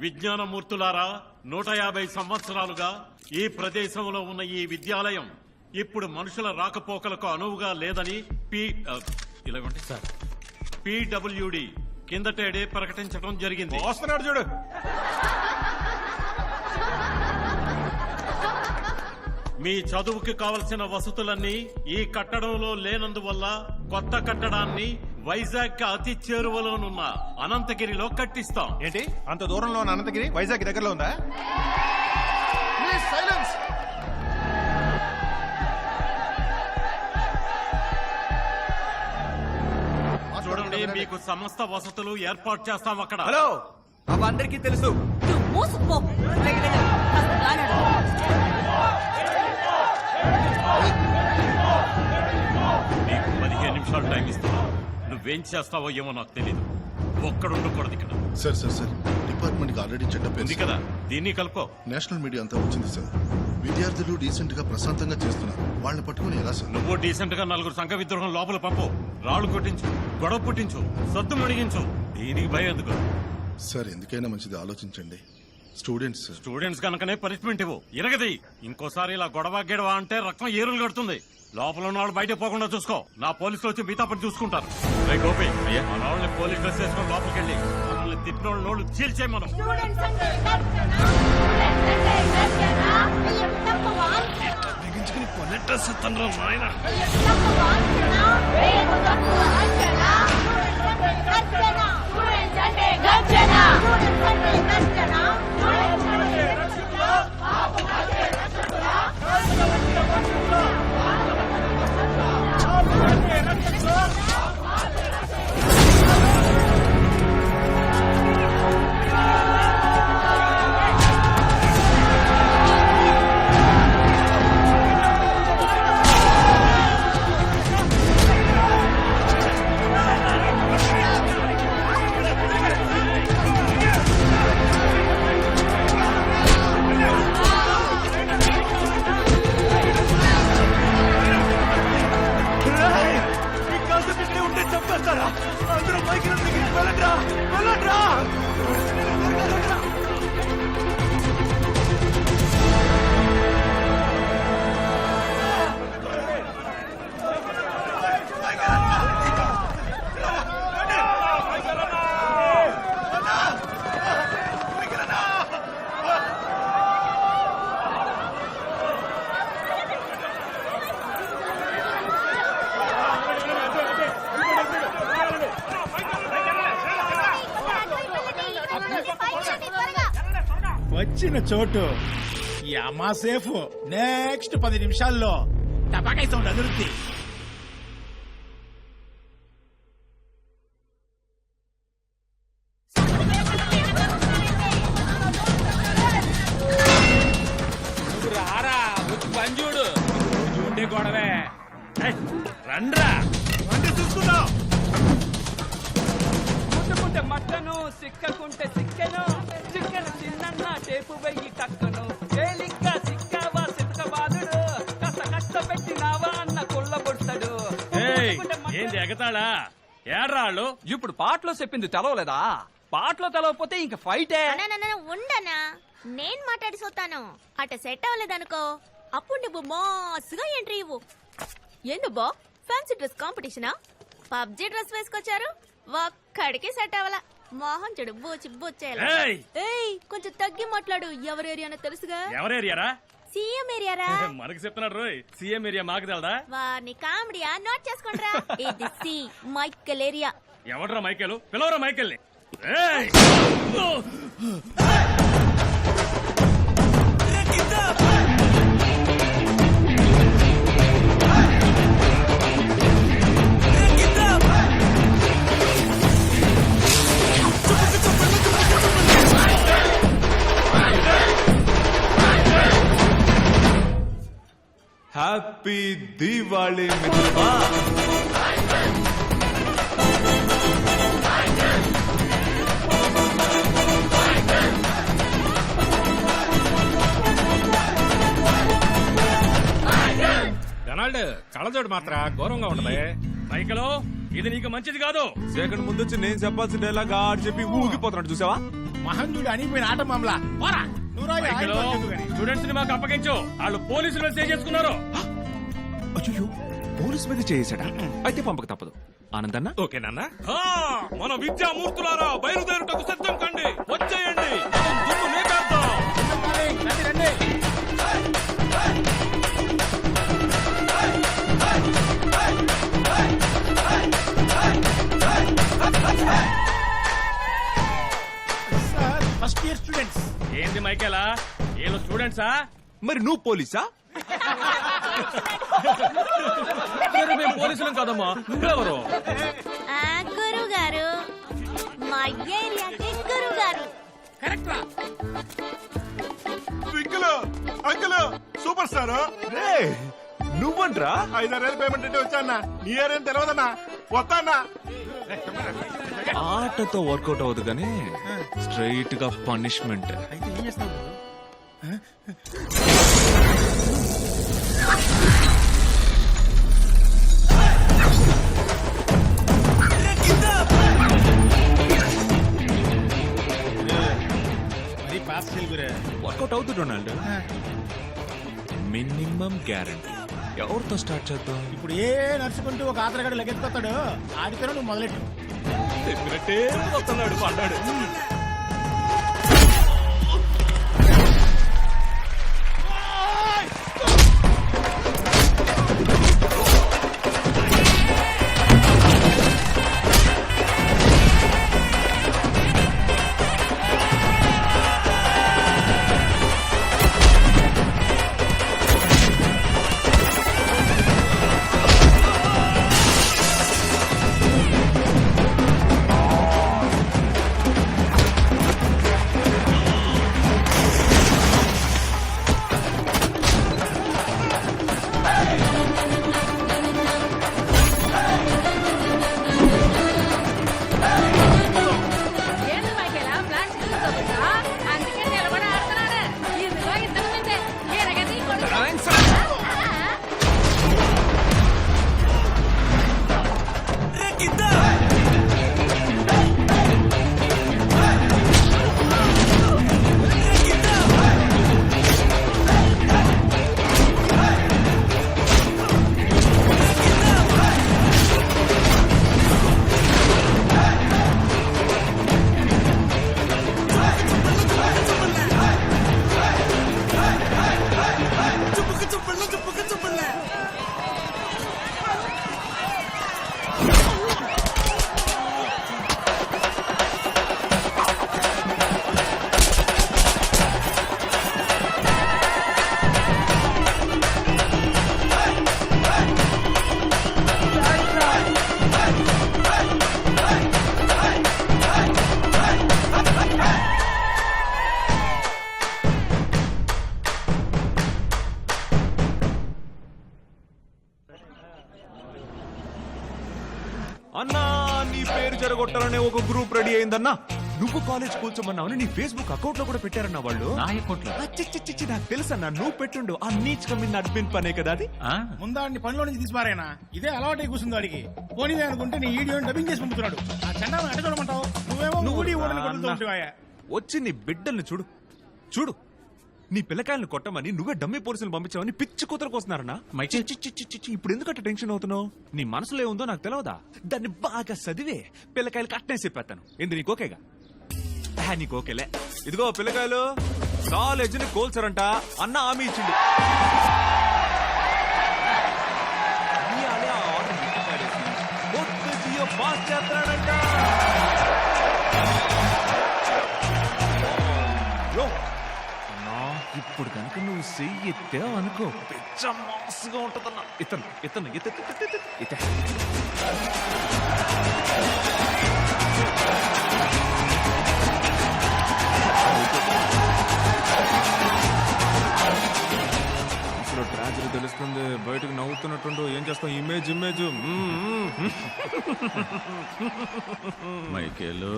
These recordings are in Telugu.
విజ్ఞానమూర్తులారా, 150 సంవత్సరాలుగా ఈ ప్రదేశంలో ఉన్న ఈ విద్యాలయం ఇప్పుడు మనుషుల రాకపోకలకు అనువుగా లేదని PWD కిందటేడే ప్రకటించడం జరిగింది. వస్తున్నాడు చూడు. మీ చదువుకి కావలసిన వసతులన్నీ ఈ కట్టడంలో లేనందువల్ల కొత్త కట్టడాన్ని వైజాగ్ కి అతి చేరువలోనున్న అనంతగిరిలో కట్టిస్తాం. ఏంటి అంత దూరంలో ఉన్న అనంతగిరి వైజాగ్ దగ్గరలో ఉందా? సైలెన్స్. చూడండి, మీకు సమస్త వసతులు ఏర్పాటు చేస్తాం అక్కడ. హలో, అవందరికీ తెలుసు. నీకు 15 నిమిషాలు టైం ఇస్తున్నా. నువ్వేం చేస్తావో ఏమో నాకు తెలీదు. ఒక్కడుండకూడదు ఇక్కడ. సార్ డిపార్ట్మెంట్ కి ఆల్రెడీ చెడ్డ ఉంది కదా, దీన్ని కలుపుకో. నేషనల్ మీడియా అంతా వచ్చింది సార్. విద్యార్థులు డీసెంట్ గా ప్రశాంతంగా చేస్తున్నారు. వాళ్ళని పట్టుకుని ఎలా సార్? నువ్వు డీసెంట్ గా 4 సంఘ విద్రోహం లోపల పంపు. రాళ్లు కొట్టించు, గొడవ పుట్టించు, సద్దు మడిగించు. దీనికి భయం ఎందుకు? సార్ ఎందుకైనా మంచిది ఆలోచించండి. స్టూడెంట్స్ కనుకనే పనిష్మెంట్ ఇవ్వు. ఇరగది. ఇంకోసారి ఇలా గొడవ గిడవ అంటే రక్తం ఏరులు కడుతుంది. లోపల ఉన్న వాళ్ళు బయట పోకుండా చూసుకో. నా పోలీసులు వచ్చి మిగతా పని చూసుకుంటారు. గోపి, మన వాళ్ళని పోలీస్ డ్రెస్ వేసుకొని లోపలికి వెళ్ళి మనల్ని తిప్పిన నోళ్ళు చీల్చే మనం. డ్రెస్ తండ్రి నాయన. వచ్చిన చోటు ఈ అమ్మా సేఫ్. నెక్స్ట్ 10 నిమిషాల్లో టపాకాయ సౌండ్ అదురుద్ది. రారా వచ్చి పని చూడు. చూడే గొడవే. రండ్రా అంటే చూసుకుందాం. ముట్టుకుంటే మట్టను, సిక్కకుంటే సిక్కెను, చిక్కెను చిన్న టేపు వెయ్యి టక్కను. తేలిగ్గా సిక్కావా సిక్క బాధుడు, కాస్త కష్టపెట్టినావా అన్న కొల్ల కొడతాడు. ఏంది ఎగతాళా? ఏడ్రాళ్ళు ఇప్పుడు పాటలో చెప్పింది తెలవలేదా? పాటలో తెలవకపోతే ఇంక ఫైటే. ఉండనా, నేను మాట్లాడి సోతాను. అట సెట్ అవ్వలేదనుకో, అప్పుడు నువ్వు మాసుగా ఎంట్రీ ఇవ్వు. ఎందుబో ఫ్యాన్సీ డ్రెస్ కాంపిటీషనా? పబ్జీ డ్రెస్ వేసుకొచ్చారు, ఒక్కడికి సెట్ అవ్వాల. మోహన్ చెడు బూచి బూచేయాలి. కొంచెం తగ్గి మాట్లాడు. ఎవరి ఏరియానో తెలుసుగా? ఎవరేరియారా? సీఎం ఏరియారా. మనకు చెప్తున్నాడు రోయ్. సీఎం ఏరియా మాకు తెలదా? వాని కామెడీయా? నోట్ చేసుకోండిరా. ఇది సి మైకెల్ ఏరియా. ఎవడ్రా మైకేలు? పిలవరా మైకేల్ని. హ్యాపీ దీవాళి మిత్రమా. డొనాల్డ్ కళ్ళజోడు మాత్రం ఘోరంగా ఉండదు. మైకలో ఇది నీకు మంచిది కాదు. సెకండ్ ముందు వచ్చి నేను చెప్పాల్సిన డైలాగ్ ఆడు చెప్పి ఊగిపోతున్నాడు చూసావా? మహంజుడు అనిపోయిన ఆట మామలా పోరా నువ్వు రాయి, ఆయన మైకేలు, పట్టుకు గాని. స్టూడెంట్స్ ని మాకు అప్పగించు. వాళ్ళు పోలీసులు మెసేజ్ చేసుకున్నారు. అయ్యో పోలీస్ మీద చేసాడా? అయితే పంపక తప్పదు. ఆనందన్న ఓకేనా? మన విద్యామూర్తులారా బయలుదేరుటకు సిద్ధం కండి. వచ్చేయండి, మనం దుమ్ము లేపేద్దాం. రండి, రండి. Sir, first year students. ఏంది మైకేలా, వీళ్ళు స్టూడెంట్సా? మరి నువ్వు పోలీసా? మరి మేము పోలీసులం కాదమ్మా. నువ్వెవరు? గురువు గారు, మా ఏరియాకి గురువు గారు. కరెక్ట్ రా. అంకుల్ సూపర్ స్టార్ నువ్వంట్రా? 5,000 పేమెంట్ అంటే వచ్చానా? నీ ఏరేం తెలియదన్నా, వస్తానా? ఆటతో వర్కౌట్ అవ్వదు కానీ స్ట్రైట్ గా పనిష్మెంట్. అయితే ఏం చేస్తావు? మరి పాస్ చేయగురే. వర్కౌట్ అవుతుంది డొనాల్డ్. Minimum guarantee. ఎవరితో స్టార్ట్ చేద్దాం? ఇప్పుడు ఏ నడుచుకుంటూ ఒక ఆధారగాడు లెక్కెత్తుకొస్తాడు, ఆడితేనే నువ్వు మొదలెట్టు. చెప్పినట్టే వస్తున్నాడు పడ్డాడు. అన్నా నీ పేరు జరగొట్టాలనే ఒక గ్రూప్ రెడీ అయిందన్నా. నువ్వు కాలేజ్ కూర్చోమన్నావు, నీ ఫేస్బుక్ అకౌంట్ లో కూడా పెట్టారన్నా వాళ్ళు. నా అకౌంట్లో చిచ్చి నాకు తెలుసన్నా, నువ్వు పెట్టుండు. ఆ నీచ్ కమ్మిన అడ్మిన్ పనే కదా అది. ముందాడిని పనిలో నుంచి తీసిపారాయనా, ఇదే అలవాటై కూర్చుంది వాడికి. పోనీ అనుకుంటే నీ వీడియోని డబ్బింగ్ చేసి పంపుతున్నాడు. ఆ చండాలను అడ్డ చూడమంటావు, నువ్వేమో నువ్వు నీ ఓడని కొడుతూ ఉంటావా? వచ్చి నీ బిడ్డల్ని చూడు చూడు. నీ పిల్లకాయలను కొట్టమని నువ్వే డమ్మీ పోలీసులు పంపించావని పిచ్చి కూతురు కోస్తున్నారనా? ఇప్పుడు ఎందుకంటే టెన్షన్ అవుతున్నావు? నీ మనసులో ఏముందో నాకు తెలియదా? దాన్ని బాగా చదివే పిల్లకాయలు కట్టనే చెప్పేస్తాను. ఏంది నీకు ఓకేగా? నీకు ఓకేలే. ఇదిగో పిల్లకాయలు, కాలేజీని కోల్చారంట అన్న హామీ ఇచ్చిండు. ఇయ్యాలే ఆ ఆర్డర్ ఇంటికి పారేసి కొత్త జియో పాస్ చేస్తాడంట. ఇప్పుడు కనుక నువ్వు చెయ్యి ఎత్తావు అనుకో, పెద్ద మాసుగా ఉంటదన్నా. ఇతను ఇతను ఇత ఇత అసలు ట్రాజడీ తెలుస్తుంది, బయటకు నవ్వుతున్నట్టుండు. ఏం చేస్తాం? Image image. మైకేలు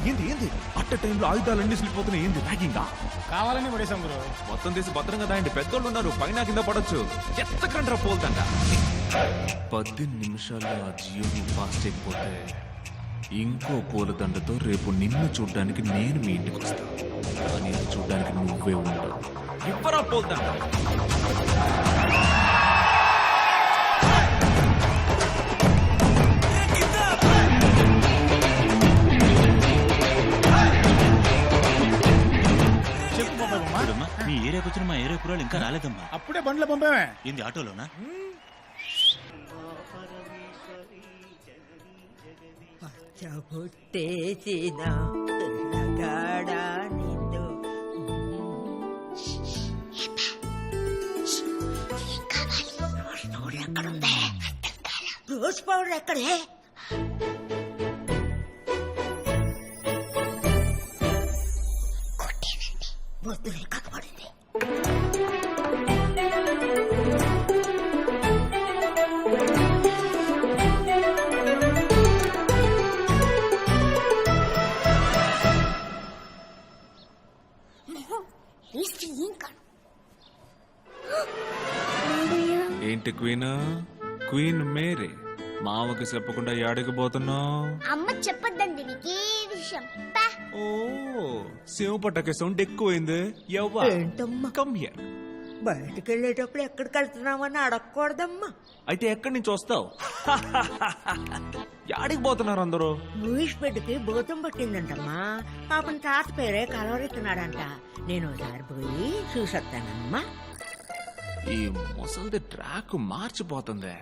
ఏంది ఏంది అట్ట టైంలో ఆయుధాలన్నీ స్లిపోతున్నాయి. ఏంది ర్యాగింగా? కావాలని పడేసాం గురు. మొత్తం తీసి భద్రంగా దాయండి. పెద్దోళ్ళు ఉన్నారు, పైన కింద పడొచ్చు. ఎత్తకండ్రా పోల్తంట. 10 నిమిషాల్లో ఆ జియోని పాస్ చేయకపోతే ఇంకో పూలదండతో రేపు నిన్ను చూడ్డానికి నేను మీ ఇంటికి వస్తాను. కానీ అది చూడ్డానికి నువ్వే ఉండవు. ఇవ్వరా పూలదండ. చెప్పు బాబాయ్ బొమ్మ. మీ ఏరియాకి వచ్చిన మా ఏరియా కురాలు ఇంకా రాలేదమ్మా. అప్పుడే బండ్లో పంపామే. ఏంది ఆటోలోనా? పుట్టేసిన పిల్లగాడా నిన్ను రోజ్ పౌడర్ ఎక్కడే? వద్దులే కనపడింది. ఏంటి క్వీన్? క్వీన్ మేరీ మామకి చెప్పకుండా యాడికి పోతున్నావు? అమ్మ చెప్పొద్దండి నీకే విషయం. ఓ సేవ పట్టకే సౌండ్ ఎక్కువైంది. ఎవ్వా ఏంటమ్మా? Come here. బయటకు వెళ్ళేటప్పుడు ఎక్కడికి వెళ్తున్నామని అడగకూడదమ్మా. అయితే ఎక్కడి నుంచి వస్తావు? యాడికి పోతున్నారు అందరూ? మూవీస్ బిడ్డకి భూతం పట్టిందంటమ్మా. పాపం తాత పేరే కలవరెత్తున్నాడంట. నేను ఒకసారి పోయి చూసొస్తానమ్మా. ఈ ముసలిది ట్రాక్ మార్చిపోతుంది.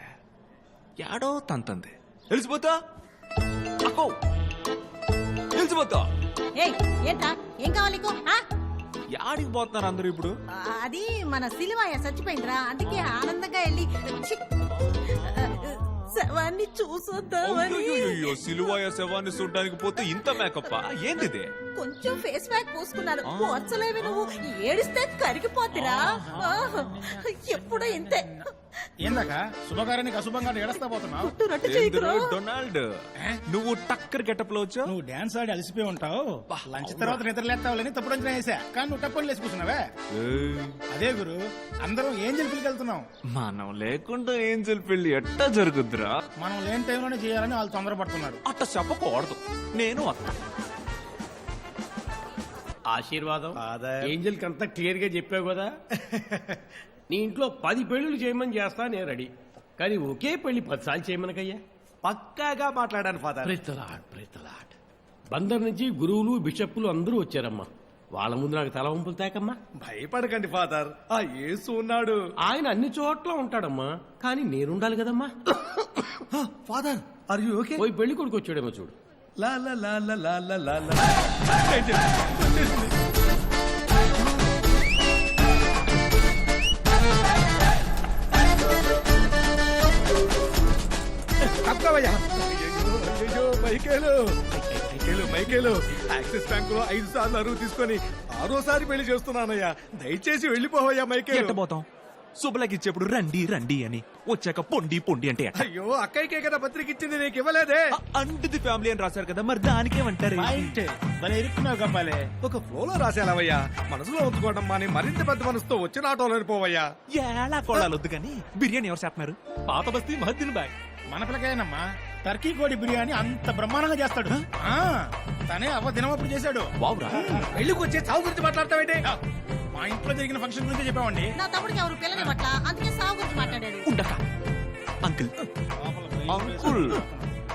యాడో తంతంది. తెలిసిపోతా అక్కో తెలిసిపోతా. ఏంటా ఏం కావాలి నీకు? ఆ? యాడికి పోతున్నారు అందరూ ఇప్పుడు? అది మన సిలువయ్య చచ్చిపోయిందిరా, అందుకే ఆనందంగా వెళ్ళి శవాన్ని చూసొద్దామని. అయ్యయ్యో, సిలువాయ శవాన్ని చూడడానికి పోతే ఇంత మేకప్పా? ఏంటిది? కొంచెం ఫేస్ ప్యాక్ పూసుకున్నాను. వచ్చలేవి నువ్వు ఏడిస్తే కరిగిపోతిరా. ఎప్పుడూ ఇంతే. ఏందాక శుభకార్యానికి అశుభంగా ఏడస్తా పోతున్నావు? ఏందిరా డొనాల్డ్, నువ్వు టక్కర్ గెటప్ లో వచ్చావు. నువ్వు డాన్స్ ఆడి అలసిపోయి ఉంటావు. లంచ్ తర్వాత నిద్రలేస్తావులని తప్పుడు అంచనా వేసా. కానీ నువ్వు టప్పని లేచి కూర్చున్నావే. అదే గురు, అందరం ఏం పిలికి వెళ్తున్నాం. మనం లేకుండా ఏంజల్ పెళ్లి ఎట్టా జరుగుద్దిరా? మనం లేని టైంలోనే చేయాలని వాళ్ళు తొందరపడుతున్నారు. అట్ట చెప్పకూడదు. నేను అత్త ఆశీర్వాదం ఏంజల్ అంతా క్లియర్ గా చెప్పావు కదా. నీ ఇంట్లో 10 పెళ్లిళ్ళు చేయమని చేస్తా నేను రెడీ. కానీ ఒకే పెళ్లి 10 సార్లు చేయమనకయ్యా. పక్కాగా మాట్లాడాను ఫాదర్. ప్రైతలాట్ బందర్ నుంచి గురువులు బిషప్పులు అందరూ వచ్చారమ్మా. వాళ్ళ ముందు నాకు తల వంపులు తేకమ్మా. భయపడకండి ఫాదర్, ఆ యేసు ఉన్నాడు. ఆయన అన్ని చోట్ల ఉంటాడమ్మా, కానీ నేనుండాలి కదమ్మా. Father are you okay? పోయి పెళ్లి కొడుకు వచ్చాడేమో చూడు. లా లా లా లా లా లా లా లా. తప్పవయ్యా. అయ్యో మైకేలు యాక్సిస్ బ్యాంక్ లో 5 సార్లు అరువు తీసుకొని 6వసారి పెళ్లి చేస్తున్నానయ్యా. దయచేసి వెళ్ళిపోవయ్యా మైకేలు. ఎట్టబోతాం? శుభలకి ఇచ్చేప్పుడు రండి రండి అని, వచ్చాక పొండి పొండి అంటే ఎట్ట? అయ్యో అక్కయ్యకే కదా పత్రిక ఇచ్చింది, నీకు ఇవ్వలేదే. అంటుది ఫ్యామిలీ అని రాశారు కదా, మరి దానికేమంటారు? ఇరుక్కున్నావు కప్పాలే. ఒక ఫ్లోలో రాసేలావయ్యా. మనసులో ఉంచుకోవడం మాని మరింత పెద్ద మనసుతో వచ్చిన ఆటోలో పోవయ్యా. ఎలా కొడాలొద్దు కానీ బిర్యానీ ఎవరు చేస్తున్నారు? పాత బస్తీ మహద్దీన్ బాయ్. మన పిల్లకాయనమ్మా టర్కీ కోడి బిర్యానీ అంత బ్రహ్మాండంగా చేస్తాడు. తనే అవ్వ దినమప్పుడు చేశాడు. వావురా, పెళ్లికి వచ్చే చావు గురించి మాట్లాడతావేంటి? మా ఇంట్లో జరిగిన ఫంక్షన్ గురించి చెప్పామండి. నా తమ్ముడికి ఎవరు పిల్లని పట్ల, అందుకే సాగు గురించి మాట్లాడాడు. ఉండక అంకుల్ అంకుల్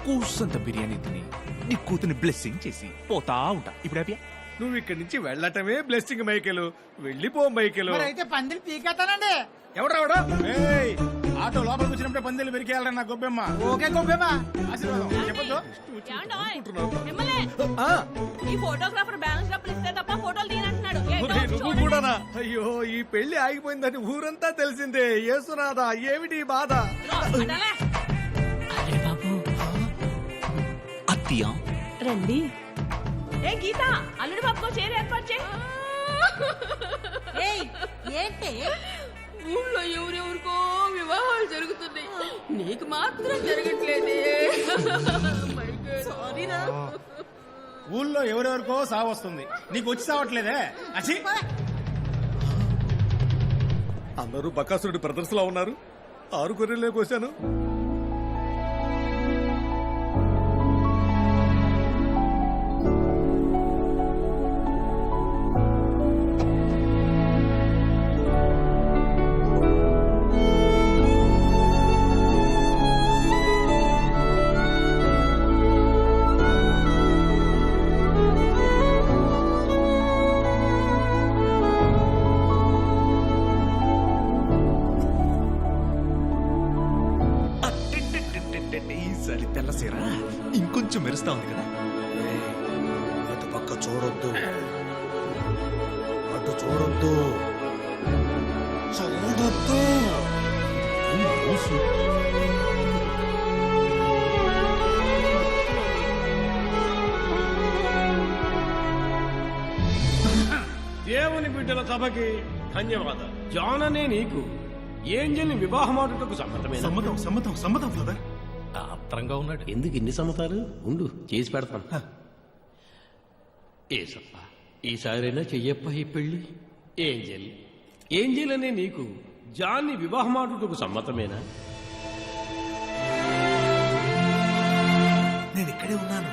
కూసంత బిర్యానీ తిని నీ కూతుని బ్లెస్సింగ్ చేసి పోతా ఉంటా. ఇప్పుడు హ్యాపీయా? నువ్వు ఇక్కడి నుంచి వెళ్ళటమే బ్లెస్సింగ్ మైకేలు. వెళ్ళిపో మైకేలు. అయితే పందిరి పీకేస్తానండి. ఎవడు రావడా? ఆటో లోపలికి వచ్చినప్పుడే పందిలు పెరికేయాలరా నా గొబ్బెమ్మ. ఓకే గొప్పేమా. ఆశీర్వాదం చెప్పొద్దు. ఈ ఫోటోగ్రాఫర్ బ్యాలెన్స్ డబ్బులు ఇస్తే తప్ప ఫోటోలు తీయనంటున్నాడు. నువ్వు కూడానా? అయ్యో ఈ పెళ్లి ఆగిపోయిందని ఊరంతా తెలిసిందే. యేసునాథా ఏమిటి ఈ బాధ? అత్తియా రండి. ఏ గీత, అల్లుడి బాబుకో చీర ఏర్పాటు చేయి. ఏంటి ఊళ్ళో ఎవరెవరికో వివాహాలు జరుగుతున్నాయి, నీకు మాత్రం జరగట్లేదే. సారీరా. ఊళ్ళో ఎవరెవరికో సావు వస్తుంది, నీకు వచ్చి సావట్లేదే. అచ్చి, అందరూ బకాసురుడి బ్రదర్స్ లో ఉన్నారు. 6 గొర్రెలే కోసాను. ఈసారి తెల్లసీరా ఇంకొంచెం మెరుస్తా ఉంది కదా. అటు పక్క చూడొద్దు, అటు చూడొద్దు, చూడొద్దు. దేవుని బిడ్డల సభకి ధన్యవాదాలు. జాన్ అనే నీకు ఏంజల్ని వివాహమాడుటకు సమ్మతమైన సమ్మతం సమ్మతం సమ్మతం ఫాదర్. ఆత్రంగా ఉన్నాడు. ఎందుకు ఇన్ని సమ్మతాలు? ఉండు, చేసి పెడతాను. ఏసప్ప, ఈసారైనా చెయ్యప్ప ఈ పెళ్లి. ఏంజల్, ఏంజల్ అనే నీకు జాన్ని వివాహమాడుటకు సమ్మతమేనా? నేను ఇక్కడే ఉన్నాను.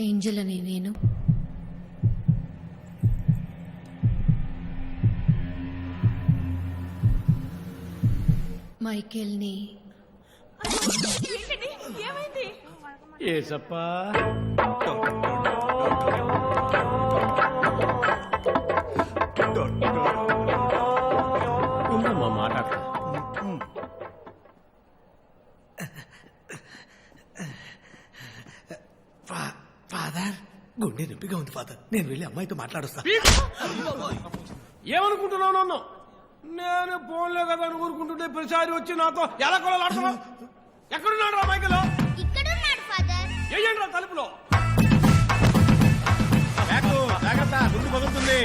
ఏంజల్ అని నేను మైకేల్ని ఏసప్ప, ఉండమ్మా, మాట్లాడతా. ఫాదర్, గుండె నొప్పిగా ఉంది ఫాదర్. నేను వెళ్ళి అమ్మాయితో మాట్లాడుస్తా. ఏమనుకుంటున్నావు నన్ను? నేను ఫోన్లే కదా అని ఊరుకుంటుంటే ప్రతిసారి వచ్చి నాతో ఎలా కొలాడుతున్నావు? ఎక్కడున్నాడు రా మైకలో? ఏయండి రా తలుపులో. జాగ్రత్త, గుండు పగులుతుంది.